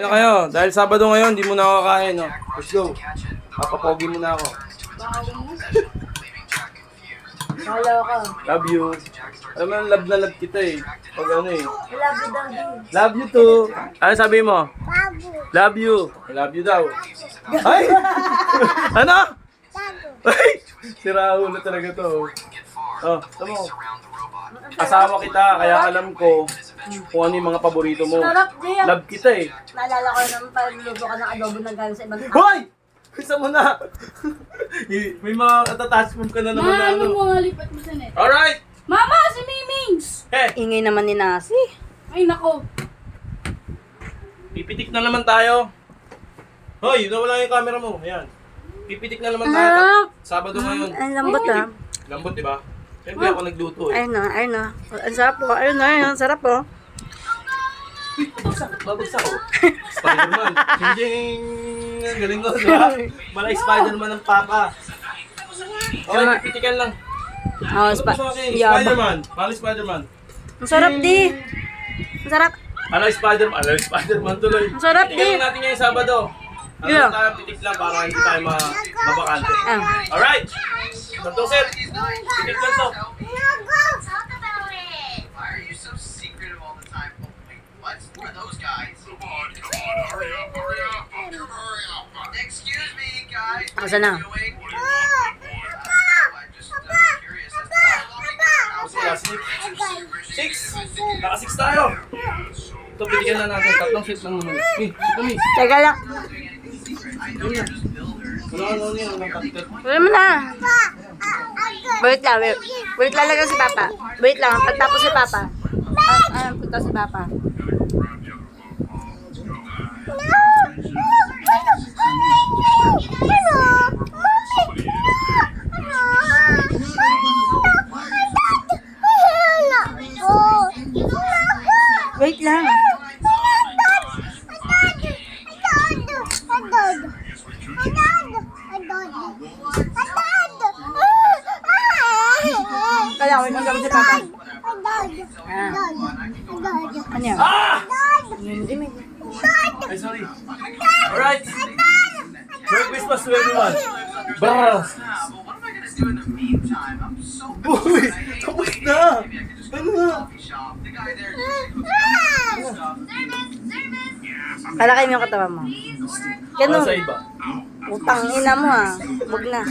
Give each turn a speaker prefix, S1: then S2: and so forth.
S1: na kayo. Dahil Sabado ngayon, di mo na ako kakain, no? Let's go. Papapogi mo na ako.
S2: Wala ka.
S1: Love you. Alam mo, love na love kita eh. Pag ano eh.
S2: Love you daw din.
S1: Love you too. Ano sabi mo? Love you. Love you daw. Ay! Ano? Ay! Sira ulo talaga to. Oh, tama mo. Asawa kita, kaya alam ko kung ano yung mga paborito mo.
S2: Sarap, Jay.
S1: Love kita eh.
S2: Naalala ko naman pagluluto ka ng adobo na galing sa ibang tao.
S1: Hoy! Isa mo na! May mga attachment ka na naman na ano.
S3: Mo nga lipat mo sa net.
S1: Alright!
S3: Mama, si Mimings!
S1: Eh,
S2: Ingay naman ni Nasi.
S3: Ay, nako.
S1: pipitik na naman tayo. Hoy, nawala yung camera mo. Ayan. Pipitik na naman tayo.
S2: Ah.
S1: Sabado ngayon.
S2: Ang lambot ah.
S1: Lambot, di ba? Siyempre ako nagluto eh.
S2: Ayun na. Ang sarap po. Ayun na, ang sarap po.
S1: Babagsak ko. Spider-Man. Sinjing! Galing ko, di ba? Malay Spider-Man ng papa. Okay, pipitikan lang.
S2: Oh,
S1: Spider-Man. Malay Spider-Man.
S2: Ang sarap di. Ang sarap.
S1: Malay Spider-Man. Malay Spider-Man tuloy.
S2: Ang sarap
S1: Pitikan
S2: di.
S1: lang natin ngayon Sabado. Ano
S2: Yeah.
S1: tayo, pitik lang para hindi tayo mabakante.
S2: Ah.
S1: Alright! Tantong sir, pitik lang to.
S4: Talk about it. Why are you so secretive all the time? Oh, wait, what? Who are those guys? Come on, hurry up, hurry up, hurry up. Excuse me, guys. What
S2: Asa na?
S4: are you doing? I'm just curious as to how long you've been out
S1: Kasi last week, 6. Naka 6 tayo. Ito, pitikan na natin. Tatlong shoot lang naman. Eh, ito mi.
S2: Teka lang.
S1: Yun na. Wala ano niya, walang kapikat.
S2: Wala mo na. Wait lang, wait. Wait lang lang si Papa. Wait lang, pagtapos si Papa. Punta si Papa. Wait lang. Kaya wait lang si Papa. Ano yan?
S1: Ah! Ay, sorry. Alright. Merry Christmas to everyone. Bars!
S4: now, but what am I gonna do in the meantime? I'm so
S1: Uy! Tapos na! Ano na?
S4: coffee shop. The guy there just stuff.
S2: Kala kayo yung katawa mo.
S1: Para
S2: Ganun.
S1: sa iba.
S2: Utang ina mo ah. Huwag na.